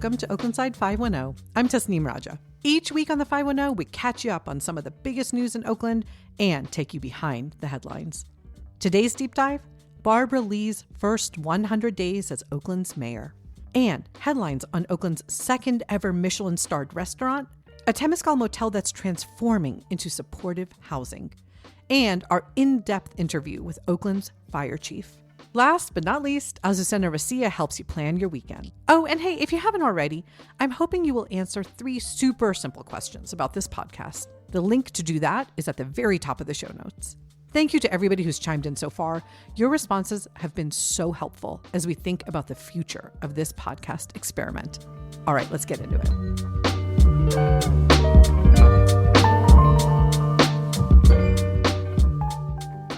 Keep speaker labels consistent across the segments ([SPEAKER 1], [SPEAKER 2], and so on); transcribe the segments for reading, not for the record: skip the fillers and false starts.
[SPEAKER 1] welcome to Oaklanside 510. I'm Tasneem Raja. Each week on the 510, we catch you up on some of the biggest news in Oakland and take you behind the headlines. Today's deep dive, Barbara Lee's first 100 days as Oakland's mayor. And headlines on Oakland's second ever Michelin-starred restaurant, a Temescal motel that's transforming into supportive housing, and our in-depth interview with Oakland's fire chief. Last but not least, Azucena Racia helps you plan your weekend. Oh, and hey, if you haven't already, I'm hoping you will answer 3 super simple questions about this podcast. The link to do that is at the very top of the show notes. Thank you to everybody who's chimed in so far. Your responses have been so helpful as we think about the future of this podcast experiment. All right, let's get into it.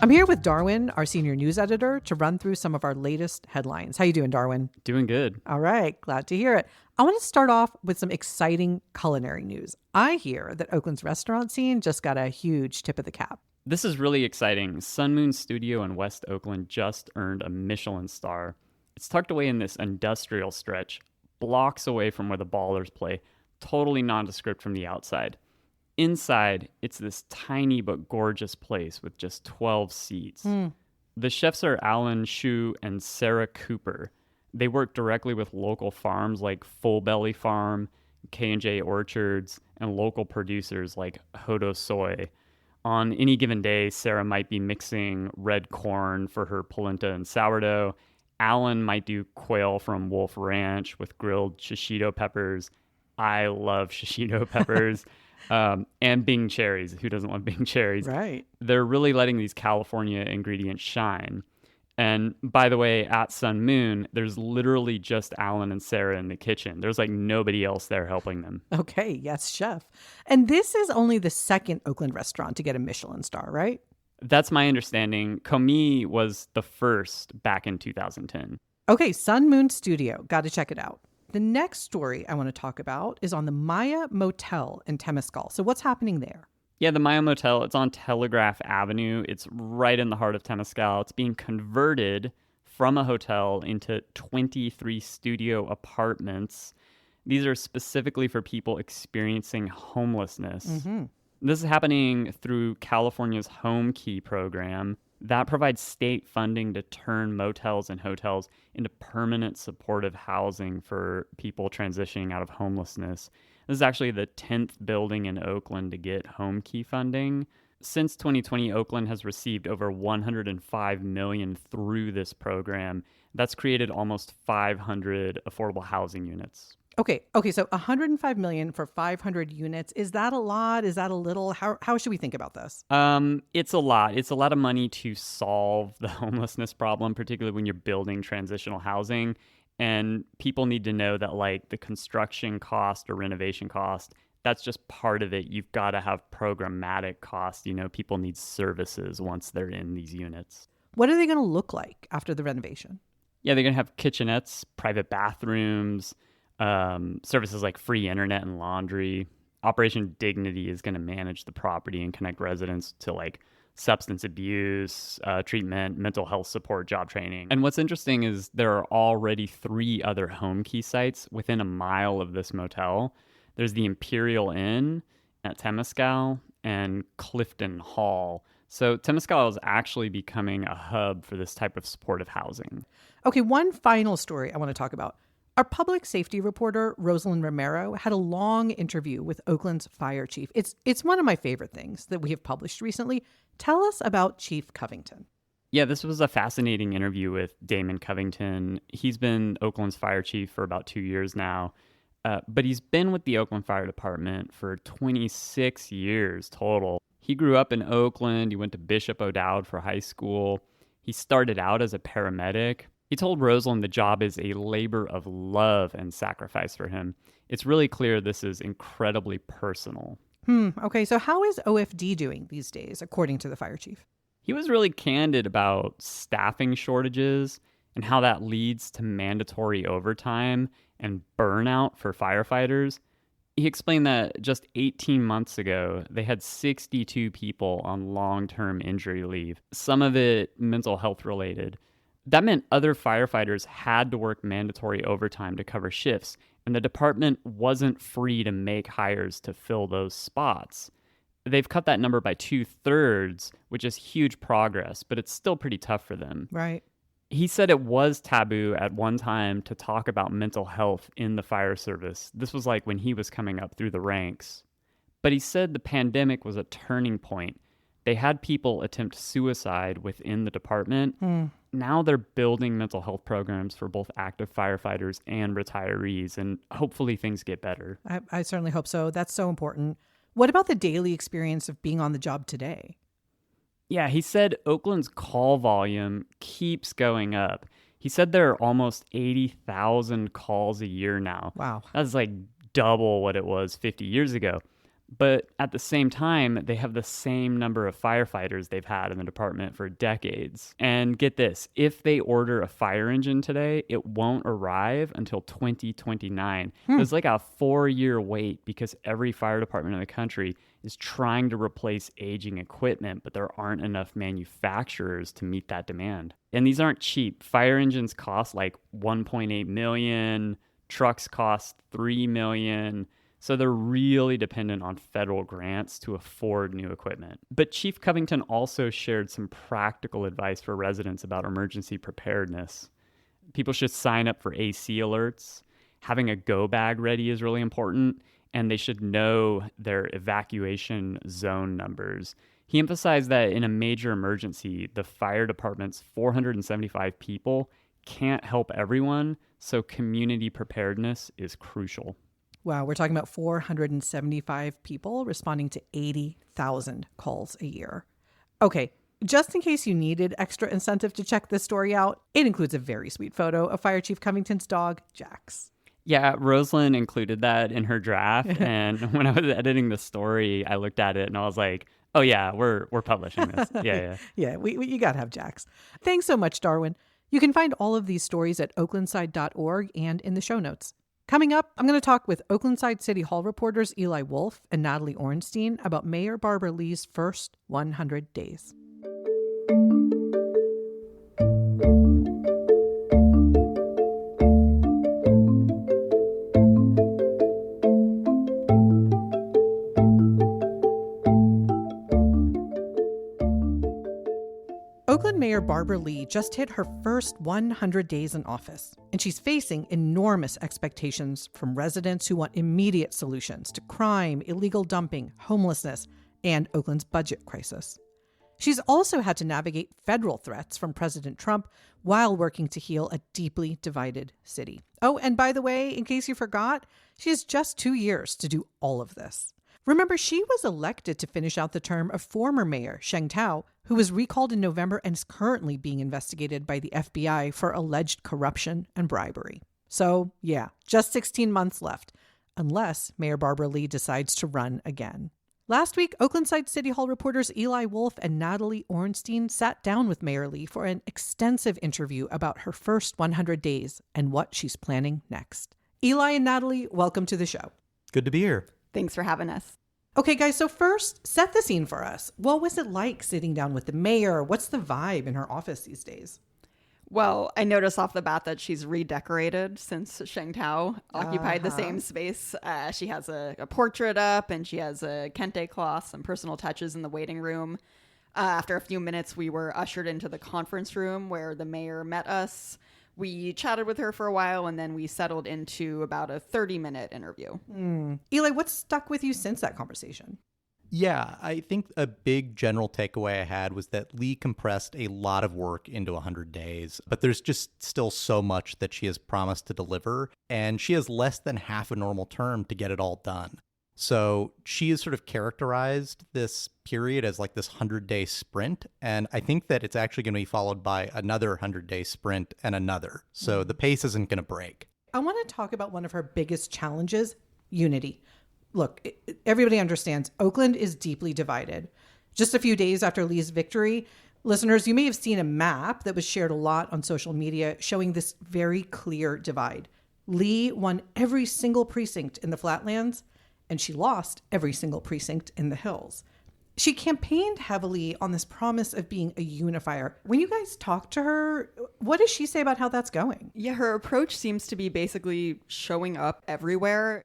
[SPEAKER 1] I'm here with Darwin, our senior news editor, to run through some of our latest headlines. How you doing, Darwin?
[SPEAKER 2] Doing good.
[SPEAKER 1] All right, glad to hear it. I want to start off with some exciting culinary news. I hear that Oakland's restaurant scene just got a huge tip of the cap.
[SPEAKER 2] This is really exciting. Sun Moon Studio in West Oakland just earned a Michelin star. It's tucked away in this industrial stretch, blocks away from where the Ballers play, totally nondescript from the outside. Inside, it's this tiny but gorgeous place with just 12 seats. The chefs are Alan Shu and Sarah Cooper. They work directly with local farms like Full Belly Farm, K&J Orchards, and local producers like Hodo Soy. On any given day, Sarah might be mixing red corn for her polenta and sourdough. Alan might do quail from Wolfe Ranch with grilled shishito peppers. I love shishito peppers. And Bing cherries. Who doesn't love Bing cherries?
[SPEAKER 1] Right.
[SPEAKER 2] They're really letting these California ingredients shine. And by the way, at Sun Moon, there's literally just Alan and Sarah in the kitchen. There's like nobody else there helping them.
[SPEAKER 1] Okay, yes, chef. And this is only the second Oakland restaurant to get a Michelin star, right?
[SPEAKER 2] That's my understanding. Commis was the first back in 2010.
[SPEAKER 1] Okay, Sun Moon Studio. Got to check it out. The next story I want to talk about is on the Maya Motel in Temescal. So what's happening there?
[SPEAKER 2] Yeah, the Maya Motel, it's on Telegraph Avenue. It's right in the heart of Temescal. It's being converted from a hotel into 23 studio apartments. These are specifically for people experiencing homelessness.
[SPEAKER 1] Mm-hmm.
[SPEAKER 2] This is happening through California's Home Key program. That provides state funding to turn motels and hotels into permanent supportive housing for people transitioning out of homelessness. This is actually the 10th building in Oakland to get Home Key funding. Since 2020, Oakland has received over $105 million through this program. That's created almost 500 affordable housing units.
[SPEAKER 1] Okay, so $105 million for 500 units. Is that a lot? Is that a little? How should we think about this?
[SPEAKER 2] It's a lot. It's a lot of money to solve the homelessness problem, particularly when you're building transitional housing. And people need to know that like the construction cost or renovation cost, that's just part of it. You've got to have programmatic costs. You know, people need services once they're in these units.
[SPEAKER 1] What are they going to look like after the renovation?
[SPEAKER 2] Yeah, they're going to have kitchenettes, private bathrooms, services like free internet and laundry. Operation Dignity is going to manage the property and connect residents to like substance abuse, treatment, mental health support, job training. And what's interesting is there are already 3 other Home Key sites within a mile of this motel. There's the Imperial Inn at Temescal and Clifton Hall. So Temescal is actually becoming a hub for this type of supportive housing.
[SPEAKER 1] Okay, one final story I want to talk about. Our public safety reporter, Rosalind Romero, had a long interview with Oakland's fire chief. It's one of my favorite things that we have published recently. Tell us about Chief Covington.
[SPEAKER 2] Yeah, this was a fascinating interview with Damon Covington. He's been Oakland's fire chief for about 2 years now, but he's been with the Oakland Fire Department for 26 years total. He grew up in Oakland. He went to Bishop O'Dowd for high school. He started out as a paramedic. He told Rosalind the job is a labor of love and sacrifice for him. It's really clear this is incredibly personal.
[SPEAKER 1] Okay, so how is OFD doing these days, according to the fire chief?
[SPEAKER 2] He was really candid about staffing shortages and how that leads to mandatory overtime and burnout for firefighters. He explained that just 18 months ago, they had 62 people on long-term injury leave, some of it mental health related. That meant other firefighters had to work mandatory overtime to cover shifts, and the department wasn't free to make hires to fill those spots. They've cut that number by 2/3, which is huge progress, but it's still pretty tough for them.
[SPEAKER 1] Right.
[SPEAKER 2] He said it was taboo at one time to talk about mental health in the fire service. This was like when he was coming up through the ranks. But he said the pandemic was a turning point. They had people attempt suicide within the department. Now they're building mental health programs for both active firefighters and retirees, and hopefully things get better.
[SPEAKER 1] I certainly hope so. That's so important. What about the daily experience of being on the job today?
[SPEAKER 2] Yeah, he said Oakland's call volume keeps going up. He said there are almost 80,000 calls a year now.
[SPEAKER 1] Wow.
[SPEAKER 2] That's like double what it was 50 years ago. But at the same time, they have the same number of firefighters they've had in the department for decades. And get this, if they order a fire engine today, it won't arrive until 2029. There's like a 4-year wait because every fire department in the country is trying to replace aging equipment, but there aren't enough manufacturers to meet that demand. And these aren't cheap. Fire engines cost like $1.8 million, trucks cost $3 million. So they're really dependent on federal grants to afford new equipment. But Chief Covington also shared some practical advice for residents about emergency preparedness. People should sign up for AC alerts. Having a go bag ready is really important, and they should know their evacuation zone numbers. He emphasized that in a major emergency, the fire department's 475 people can't help everyone, so community preparedness is crucial.
[SPEAKER 1] Wow, we're talking about 475 people responding to 80,000 calls a year. Okay, just in case you needed extra incentive to check this story out, it includes a very sweet photo of Fire Chief Covington's dog, Jax.
[SPEAKER 2] Yeah, Rosalind included that in her draft, and when I was editing the story, I looked at it and I was like, oh yeah, we're publishing this. Yeah.
[SPEAKER 1] Yeah, you got to have Jax. Thanks so much, Darwin. You can find all of these stories at oaklandside.org and in the show notes. Coming up, I'm going to talk with Oaklandside City Hall reporters Eli Wolfe and Natalie Orenstein about Mayor Barbara Lee's first 100 days. Oakland Mayor Barbara Lee just hit her first 100 days in office, and she's facing enormous expectations from residents who want immediate solutions to crime, illegal dumping, homelessness, and Oakland's budget crisis. She's also had to navigate federal threats from President Trump while working to heal a deeply divided city. Oh, and by the way, in case you forgot, she has just 2 years to do all of this. Remember, she was elected to finish out the term of former Mayor Sheng Tao, who was recalled in November and is currently being investigated by the FBI for alleged corruption and bribery. So, yeah, just 16 months left, unless Mayor Barbara Lee decides to run again. Last week, Oaklandside City Hall reporters Eli Wolfe and Natalie Orenstein sat down with Mayor Lee for an extensive interview about her first 100 days and what she's planning next. Eli and Natalie, welcome to the show.
[SPEAKER 3] Good to be here.
[SPEAKER 4] Thanks for having us.
[SPEAKER 1] Okay, guys, so first, set the scene for us. What was it like sitting down with the mayor? What's the vibe in her office these days?
[SPEAKER 4] Well, I noticed off the bat that she's redecorated since Sheng Tao occupied the same space. She has a portrait up, and she has a kente cloth, some personal touches in the waiting room. After a few minutes, we were ushered into the conference room where the mayor met us. We chatted with her for a while, and then we settled into about a 30-minute interview.
[SPEAKER 1] Eli, what's stuck with you since that conversation?
[SPEAKER 3] Yeah, I think a big general takeaway I had was that Lee compressed a lot of work into 100 days, but there's just still so much that she has promised to deliver, and she has less than half a normal term to get it all done. So she has sort of characterized this period as like this 100-day sprint. And I think that it's actually going to be followed by another 100-day sprint and another. So the pace isn't going to break.
[SPEAKER 1] I want to talk about one of her biggest challenges, unity. Look, everybody understands Oakland is deeply divided. Just a few days after Lee's victory, listeners, you may have seen a map that was shared a lot on social media showing this very clear divide. Lee won every single precinct in the Flatlands, and she lost every single precinct in the hills. She campaigned heavily on this promise of being a unifier. When you guys talk to her, what does she say about how that's going?
[SPEAKER 4] Yeah, her approach seems to be basically showing up everywhere.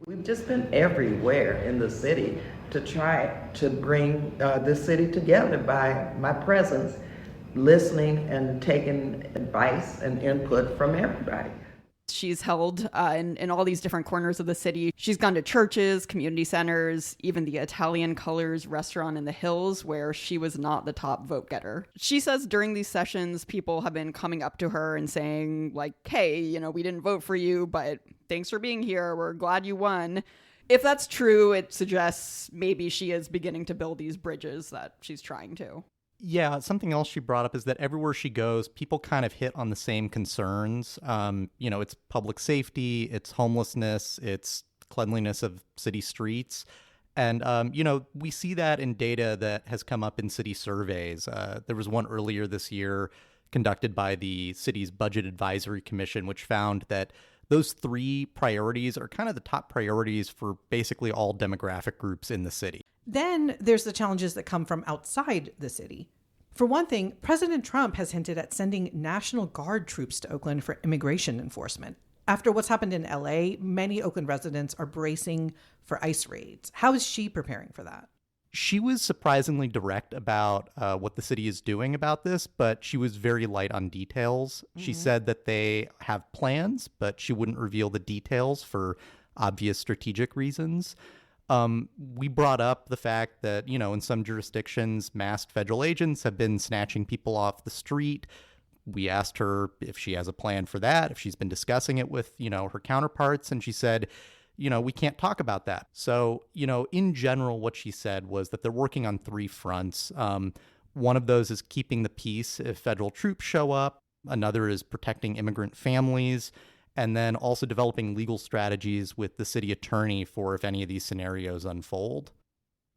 [SPEAKER 5] We've just been everywhere in the city to try to bring the city together by my presence, listening and taking advice and input from everybody.
[SPEAKER 4] She's held in all these different corners of the city. She's gone to churches, community centers, even the Italian Colors restaurant in the Hills, where she was not the top vote getter. She says during these sessions, people have been coming up to her and saying, like, hey, we didn't vote for you, but thanks for being here. We're glad you won. If that's true, it suggests maybe she is beginning to build these bridges that she's trying to.
[SPEAKER 3] Yeah, something else she brought up is that everywhere she goes, people kind of hit on the same concerns. It's public safety, it's homelessness, it's cleanliness of city streets. And, we see that in data that has come up in city surveys. There was one earlier this year conducted by the city's Budget Advisory Commission, which found that those three priorities are kind of the top priorities for basically all demographic groups in the city.
[SPEAKER 1] Then there's the challenges that come from outside the city. For one thing, President Trump has hinted at sending National Guard troops to Oakland for immigration enforcement. After what's happened in LA, many Oakland residents are bracing for ICE raids. How is she preparing for that?
[SPEAKER 3] She was surprisingly direct about what the city is doing about this, but she was very light on details. Mm-hmm. She said that they have plans, but she wouldn't reveal the details for obvious strategic reasons. We brought up the fact that, in some jurisdictions, masked federal agents have been snatching people off the street. We asked her if she has a plan for that, if she's been discussing it with, her counterparts, and she said, we can't talk about that. So, in general, what she said was that they're working on three fronts. One of those is keeping the peace if federal troops show up. Another is protecting immigrant families. And then also developing legal strategies with the city attorney for if any of these scenarios unfold.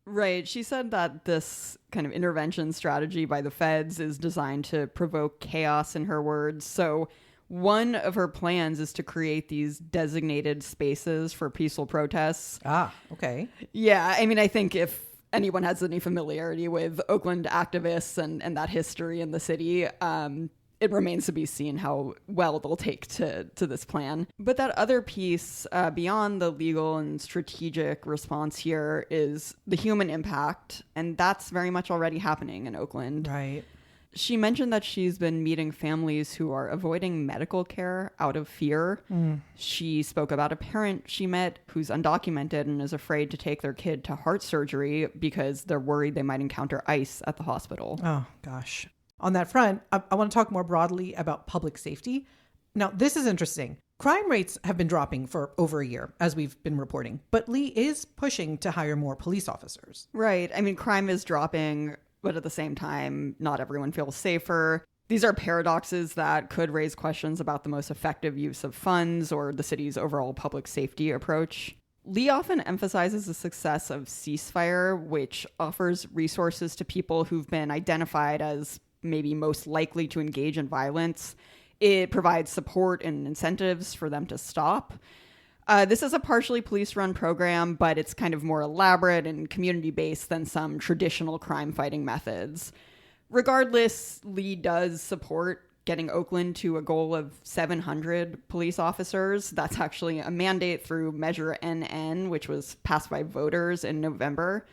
[SPEAKER 4] Right. She said that this kind of intervention strategy by the feds is designed to provoke chaos, in her words. So one of her plans is to create these designated spaces for peaceful protests.
[SPEAKER 1] Ah, okay.
[SPEAKER 4] Yeah. I mean, I think if anyone has any familiarity with Oakland activists and that history in the city, it remains to be seen how well they'll take to this plan. But that other piece, beyond the legal and strategic response here, is the human impact. And that's very much already happening in Oakland.
[SPEAKER 1] Right.
[SPEAKER 4] She mentioned that she's been meeting families who are avoiding medical care out of fear. She spoke about a parent she met who's undocumented and is afraid to take their kid to heart surgery because they're worried they might encounter ICE at the hospital.
[SPEAKER 1] Oh, gosh. On that front, I want to talk more broadly about public safety. Now, this is interesting. Crime rates have been dropping for over a year, as we've been reporting, but Lee is pushing to hire more police officers.
[SPEAKER 4] Right. I mean, crime is dropping, but at the same time, not everyone feels safer. These are paradoxes that could raise questions about the most effective use of funds or the city's overall public safety approach. Lee often emphasizes the success of Ceasefire, which offers resources to people who've been identified as maybe most likely to engage in violence. It provides support and incentives for them to stop. This is a partially police-run program, but it's kind of more elaborate and community-based than some traditional crime-fighting methods. Regardless, Lee does support getting Oakland to a goal of 700 police officers. That's actually a mandate through Measure NN, which was passed by voters in November.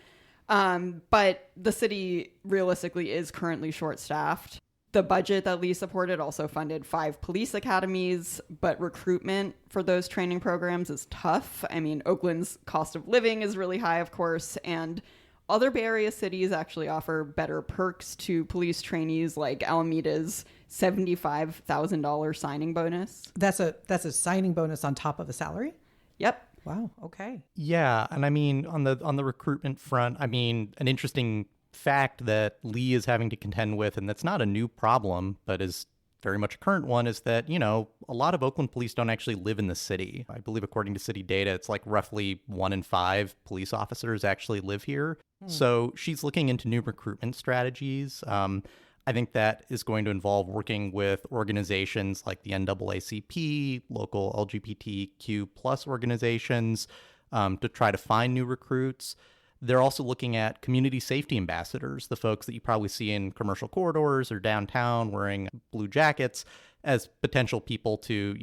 [SPEAKER 4] But the city realistically is currently short-staffed. The budget that Lee supported also funded 5 police academies, but recruitment for those training programs is tough. I mean, Oakland's cost of living is really high, of course, and other Bay Area cities actually offer better perks to police trainees, like Alameda's $75,000 signing bonus.
[SPEAKER 1] That's a signing bonus on top of a salary?
[SPEAKER 4] Yep.
[SPEAKER 1] Wow. Okay.
[SPEAKER 3] Yeah, and I mean on the recruitment front, I mean an interesting fact that Lee is having to contend with, and that's not a new problem, but is very much a current one, is that, a lot of Oakland police don't actually live in the city. I believe according to city data, it's like roughly 1 in 5 police officers actually live here. So she's looking into new recruitment strategies. I think that is going to involve working with organizations like the NAACP, local LGBTQ plus organizations, to try to find new recruits. They're also looking at community safety ambassadors, the folks that you probably see in commercial corridors or downtown wearing blue jackets, as potential people to,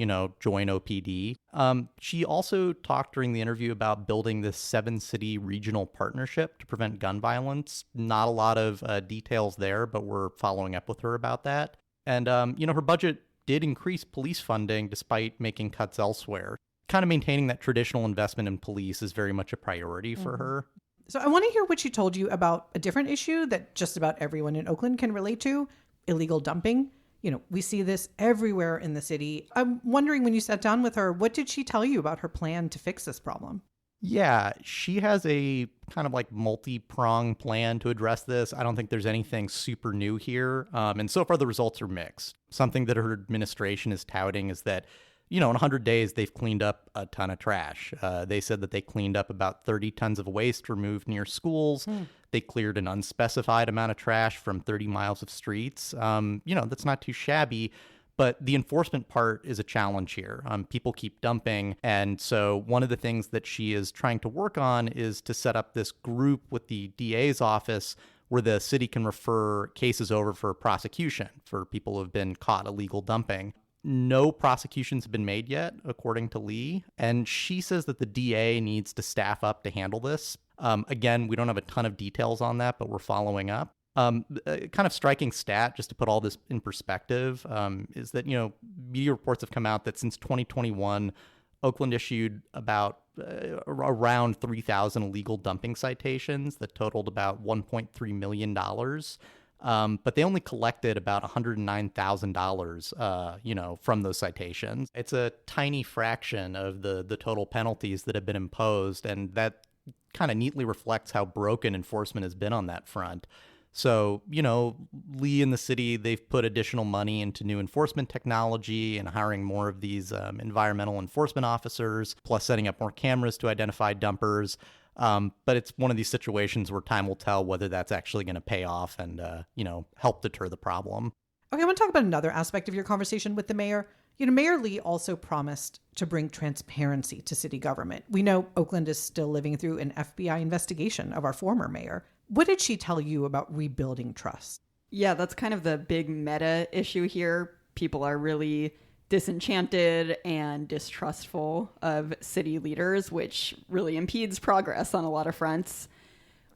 [SPEAKER 3] join OPD. She also talked during the interview about building this 7-city regional partnership to prevent gun violence. Not a lot of details there, but we're following up with her about that. And, her budget did increase police funding despite making cuts elsewhere. Kind of maintaining that traditional investment in police is very much a priority for her.
[SPEAKER 1] So I want to hear what she told you about a different issue that just about everyone in Oakland can relate to: illegal dumping. We see this everywhere in the city. I'm wondering, when you sat down with her, what did she tell you about her plan to fix this problem?
[SPEAKER 3] Yeah, she has a kind of like multi-pronged plan to address this. I don't think there's anything super new here. And so far the results are mixed. Something that her administration is touting is that, in 100 days, they've cleaned up a ton of trash. They said that they cleaned up about 30 tons of waste removed near schools. They cleared an unspecified amount of trash from 30 miles of streets. That's not too shabby. But the enforcement part is a challenge here. People keep dumping. And so one of the things that she is trying to work on is to set up this group with the DA's office where the city can refer cases over for prosecution for people who have been caught illegal dumping. No prosecutions have been made yet, according to Lee. And she says that the DA needs to staff up to handle this. Again, we don't have a ton of details on that, but we're following up. A kind of striking stat, just to put all this in perspective, is that, media reports have come out that since 2021, Oakland issued about around 3,000 illegal dumping citations that totaled about $1.3 million. But they only collected about $109,000, from those citations. It's a tiny fraction of the total penalties that have been imposed, and that kind of neatly reflects how broken enforcement has been on that front. So, Lee and the city, they've put additional money into new enforcement technology and hiring more of these environmental enforcement officers, plus setting up more cameras to identify dumpers. But it's one of these situations where time will tell whether that's actually going to pay off and, help deter the problem.
[SPEAKER 1] Okay, I want to talk about another aspect of your conversation with the mayor. Mayor Lee also promised to bring transparency to city government. We know Oakland is still living through an FBI investigation of our former mayor. What did she tell you about rebuilding trust?
[SPEAKER 4] Yeah, that's kind of the big meta issue here. People are really disenchanted and distrustful of city leaders, which really impedes progress on a lot of fronts.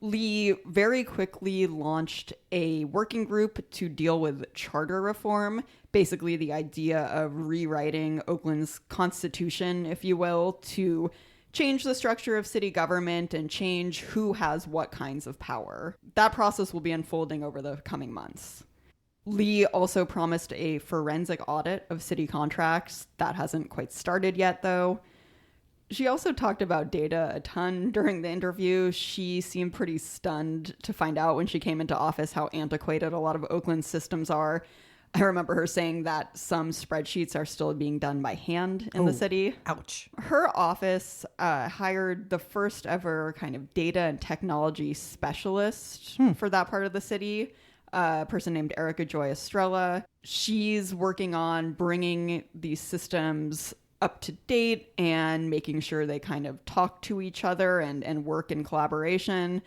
[SPEAKER 4] Lee very quickly launched a working group to deal with charter reform, basically the idea of rewriting Oakland's constitution, if you will, to change the structure of city government and change who has what kinds of power. That process will be unfolding over the coming months. Lee also promised a forensic audit of city contracts. That hasn't quite started yet, though. She also talked about data a ton during the interview. She seemed pretty stunned to find out when she came into office how antiquated a lot of Oakland's systems are. I remember her saying that some spreadsheets are still being done by hand in the city.
[SPEAKER 1] Ouch.
[SPEAKER 4] Her office hired the first ever kind of data and technology specialist for that part of the city, a person named Erica Joy Estrella. She's working on bringing these systems up to date and making sure they kind of talk to each other and work in collaboration.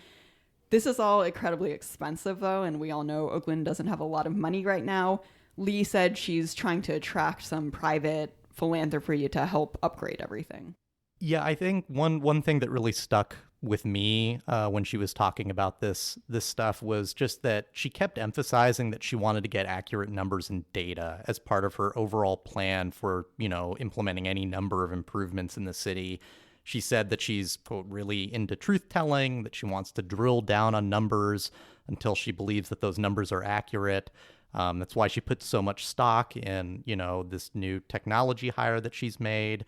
[SPEAKER 4] This is all incredibly expensive, though, and we all know Oakland doesn't have a lot of money right now. Lee said she's trying to attract some private philanthropy to help upgrade everything.
[SPEAKER 3] Yeah, I think one thing that really stuck with me when she was talking about this stuff was just that she kept emphasizing that she wanted to get accurate numbers and data as part of her overall plan for, implementing any number of improvements in the city. She said that she's, quote, really into truth-telling, that she wants to drill down on numbers until she believes that those numbers are accurate. That's why she puts so much stock in, this new technology hire that she's made.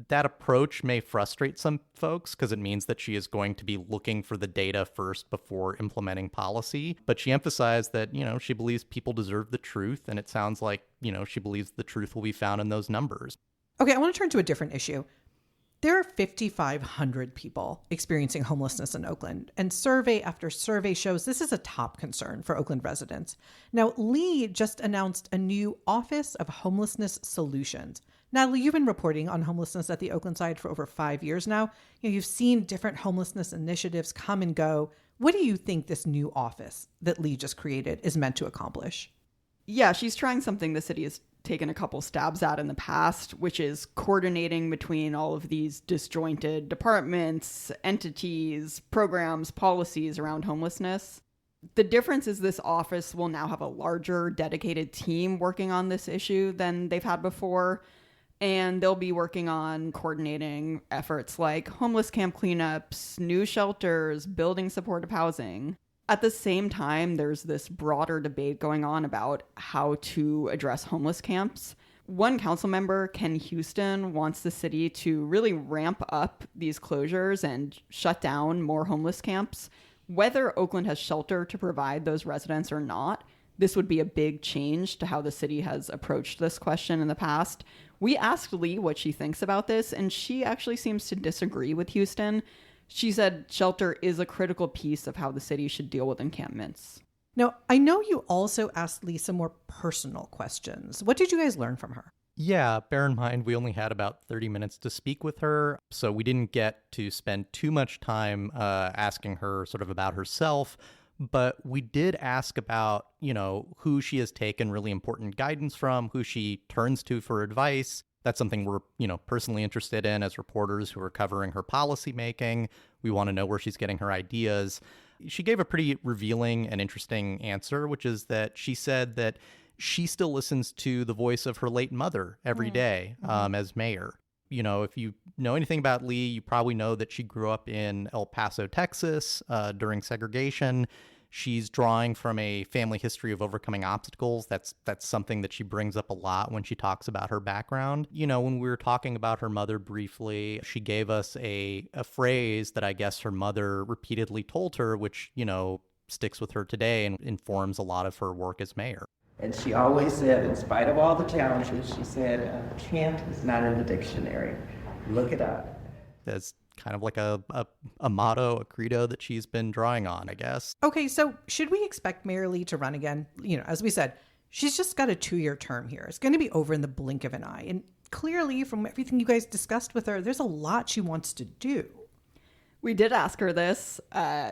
[SPEAKER 3] That approach may frustrate some folks because it means that she is going to be looking for the data first before implementing policy. But she emphasized that, she believes people deserve the truth. And it sounds like, she believes the truth will be found in those numbers.
[SPEAKER 1] Okay, I want to turn to a different issue. There are 5,500 people experiencing homelessness in Oakland, and survey after survey shows this is a top concern for Oakland residents. Now, Lee just announced a new Office of Homelessness Solutions. Natalie, you've been reporting on homelessness at the Oakland side for over 5 years now. You've seen different homelessness initiatives come and go. What do you think this new office that Lee just created is meant to accomplish?
[SPEAKER 4] Yeah, she's trying something the city has taken a couple stabs at in the past, which is coordinating between all of these disjointed departments, entities, programs, policies around homelessness. The difference is this office will now have a larger, dedicated team working on this issue than they've had before. And they'll be working on coordinating efforts like homeless camp cleanups, new shelters, building supportive housing. At the same time, there's this broader debate going on about how to address homeless camps. One council member, Ken Houston, wants the city to really ramp up these closures and shut down more homeless camps. Whether Oakland has shelter to provide those residents or not, this would be a big change to how the city has approached this question in the past. We asked Lee what she thinks about this, and she actually seems to disagree with Houston. She said shelter is a critical piece of how the city should deal with encampments.
[SPEAKER 1] Now, I know you also asked Lee some more personal questions. What did you guys learn from her?
[SPEAKER 3] Yeah, bear in mind, we only had about 30 minutes to speak with her, so we didn't get to spend too much time asking her sort of about herself, but we did ask about, who she has taken really important guidance from, who she turns to for advice. That's something we're, personally interested in as reporters who are covering her policy making. We want to know where she's getting her ideas. She gave a pretty revealing and interesting answer, which is that she said that she still listens to the voice of her late mother every day as mayor. If you know anything about Lee, you probably know that she grew up in El Paso, Texas during segregation. She's drawing from a family history of overcoming obstacles. That's something that she brings up a lot when she talks about her background. When we were talking about her mother briefly, she gave us a phrase that I guess her mother repeatedly told her, which, sticks with her today and informs a lot of her work as mayor.
[SPEAKER 5] And she always said, in spite of all the challenges, she said, can't is not in the dictionary. Look it up.
[SPEAKER 3] That's kind of like a motto, a credo that she's been drawing on, I guess.
[SPEAKER 1] Okay, so should we expect Mayor Lee to run again? As we said, she's just got a 2-year term here. It's going to be over in the blink of an eye. And clearly, from everything you guys discussed with her, there's a lot she wants to do.
[SPEAKER 4] We did ask her this.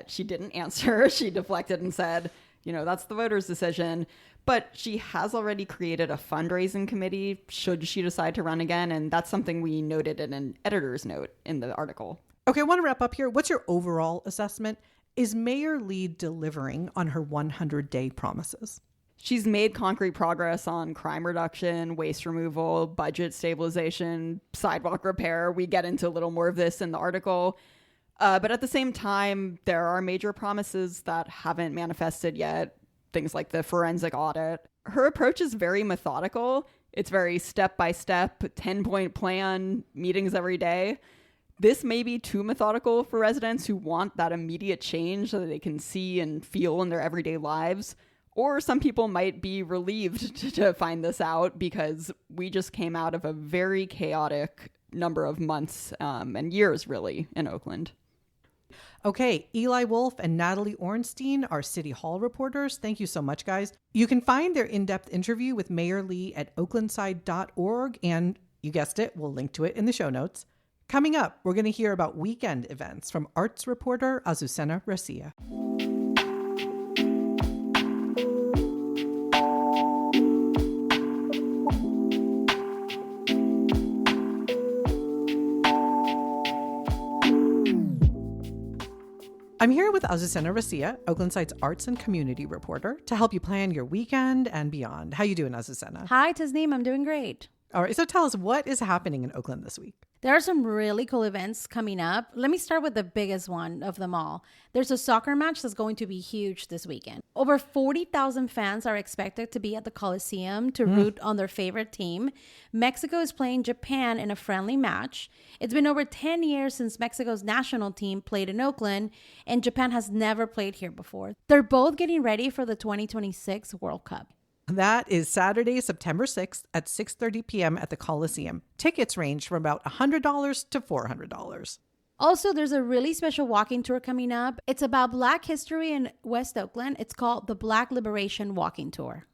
[SPEAKER 4] She didn't answer. She deflected and said, that's the voters' decision. But she has already created a fundraising committee should she decide to run again. And that's something we noted in an editor's note in the article.
[SPEAKER 1] Okay, I want to wrap up here. What's your overall assessment? Is Mayor Lee delivering on her 100-day promises?
[SPEAKER 4] She's made concrete progress on crime reduction, waste removal, budget stabilization, sidewalk repair. We get into a little more of this in the article. But at the same time, there are major promises that haven't manifested yet. Things like the forensic audit. Her approach is very methodical. It's very step-by-step, 10-point plan, meetings every day. This may be too methodical for residents who want that immediate change so that they can see and feel in their everyday lives. Or some people might be relieved to find this out because we just came out of a very chaotic number of months and years, really, in Oakland.
[SPEAKER 1] Okay, Eli Wolfe and Natalie Orenstein are City Hall reporters. Thank you so much, guys. You can find their in-depth interview with Mayor Lee at oaklandside.org, and you guessed it, we'll link to it in the show notes. Coming up, we're going to hear about weekend events from arts reporter Azucena Garcia. I'm here with Azucena Garcia, Oaklandside's arts and community reporter, to help you plan your weekend and beyond. How you doing, Azucena?
[SPEAKER 6] Hi, Tasneem. I'm doing great.
[SPEAKER 1] All right, so tell us, what is happening in Oakland this week?
[SPEAKER 6] There are some really cool events coming up. Let me start with the biggest one of them all. There's a soccer match that's going to be huge this weekend. Over 40,000 fans are expected to be at the Coliseum to root on their favorite team. Mexico is playing Japan in a friendly match. It's been over 10 years since Mexico's national team played in Oakland, and Japan has never played here before. They're both getting ready for the 2026 World Cup.
[SPEAKER 1] That is Saturday, September 6th at 6:30 p.m. at the Coliseum. Tickets range from about $100 to $400.
[SPEAKER 6] Also, there's a really special walking tour coming up. It's about Black history in West Oakland. It's called the Black Liberation Walking Tour.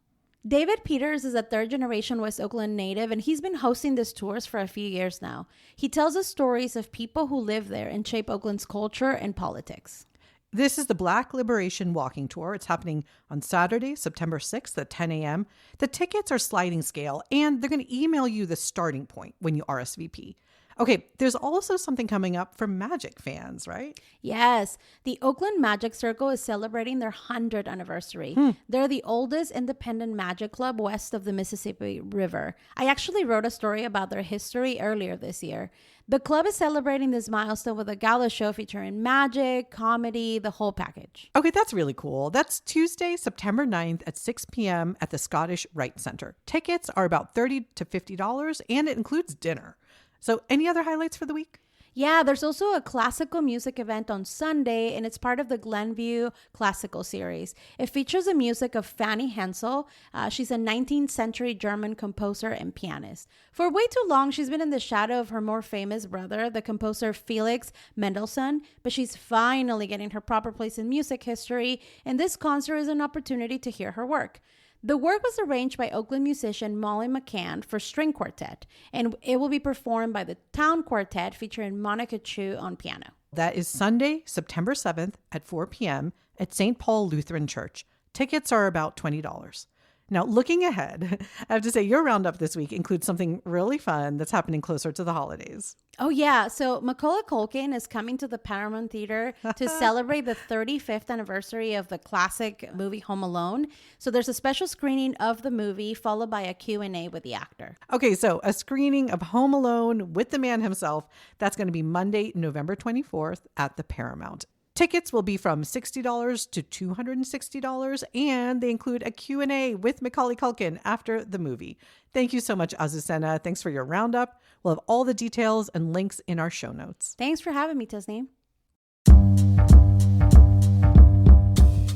[SPEAKER 6] David Peters is a third-generation West Oakland native, and he's been hosting these tours for a few years now. He tells us stories of people who live there and shape Oakland's culture and politics.
[SPEAKER 1] This is the Black Liberation Walking Tour. It's happening on Saturday, September 6th at 10 a.m. The tickets are sliding scale, and they're going to email you the starting point when you RSVP. Okay, there's also something coming up for Magic fans, right?
[SPEAKER 6] Yes, the Oakland Magic Circle is celebrating their 100th anniversary. They're the oldest independent magic club west of the Mississippi River. I actually wrote a story about their history earlier this year. The club is celebrating this milestone with a gala show featuring magic, comedy, the whole package.
[SPEAKER 1] Okay, that's really cool. That's Tuesday, September 9th at 6 p.m. at the Scottish Rite Center. Tickets are about $30 to $50, and it includes dinner. So any other highlights for the week?
[SPEAKER 6] Yeah, there's also a classical music event on Sunday, and it's part of the Glenview Classical Series. It features the music of Fanny Hensel. She's a 19th century German composer and pianist. For way too long, she's been in the shadow of her more famous brother, the composer Felix Mendelssohn, but she's finally getting her proper place in music history, and this concert is an opportunity to hear her work. The work was arranged by Oakland musician Molly McCann for string quartet, and it will be performed by the Town Quartet featuring Monica Chu on piano.
[SPEAKER 1] That is Sunday, September 7th at 4 p.m. at St. Paul Lutheran Church. Tickets are about $20. Now, looking ahead, I have to say your roundup this week includes something really fun that's happening closer to the holidays.
[SPEAKER 6] Oh, yeah. So Macaulay Culkin is coming to the Paramount Theater to celebrate the 35th anniversary of the classic movie Home Alone. So there's a special screening of the movie followed by a Q&A with the actor.
[SPEAKER 1] Okay, so a screening of Home Alone with the man himself. That's going to be Monday, November 24th at the Paramount. Tickets will be from $60 to $260, and they include a Q&A with Macaulay Culkin after the movie. Thank you so much, Azucena. Thanks for your roundup. We'll have all the details and links in our show notes.
[SPEAKER 6] Thanks for having me, Tasneem.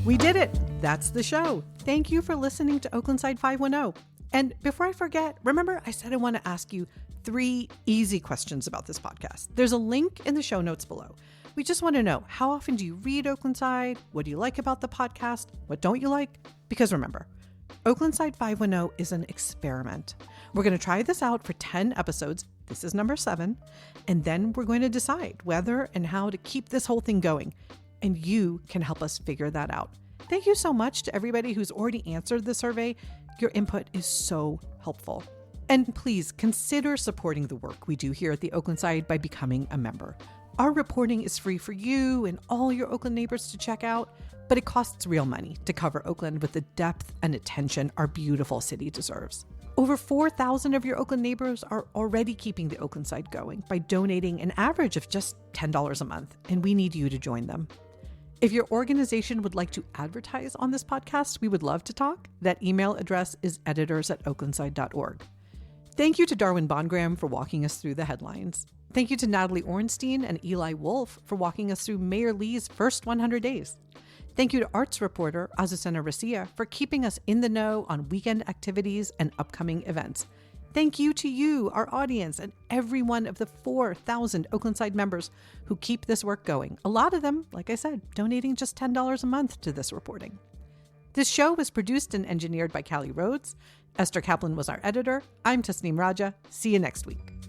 [SPEAKER 1] We did it. That's the show. Thank you for listening to Oaklandside 510. And before I forget, remember I said I want to ask you 3 easy questions about this podcast. There's a link in the show notes below. We just want to know, how often do you read Oaklandside? What do you like about the podcast? What don't you like? Because remember, Oaklandside 510 is an experiment. We're going to try this out for 10 episodes. This is number 7. And then we're going to decide whether and how to keep this whole thing going. And you can help us figure that out. Thank you so much to everybody who's already answered the survey. Your input is so helpful. And please consider supporting the work we do here at the Oaklandside by becoming a member. Our reporting is free for you and all your Oakland neighbors to check out, but it costs real money to cover Oakland with the depth and attention our beautiful city deserves. Over 4,000 of your Oakland neighbors are already keeping the Oaklandside going by donating an average of just $10 a month, and we need you to join them. If your organization would like to advertise on this podcast, we would love to talk. That email address is editors@oaklandside.org. Thank you to Darwin Bongram for walking us through the headlines. Thank you to Natalie Orenstein and Eli Wolfe for walking us through Mayor Lee's first 100 days. Thank you to arts reporter Azucena Racia for keeping us in the know on weekend activities and upcoming events. Thank you to you, our audience, and every one of the 4,000 Oaklandside members who keep this work going. A lot of them, like I said, donating just $10 a month to this reporting. This show was produced and engineered by Callie Rhodes. Esther Kaplan was our editor. I'm Tasneem Raja. See you next week.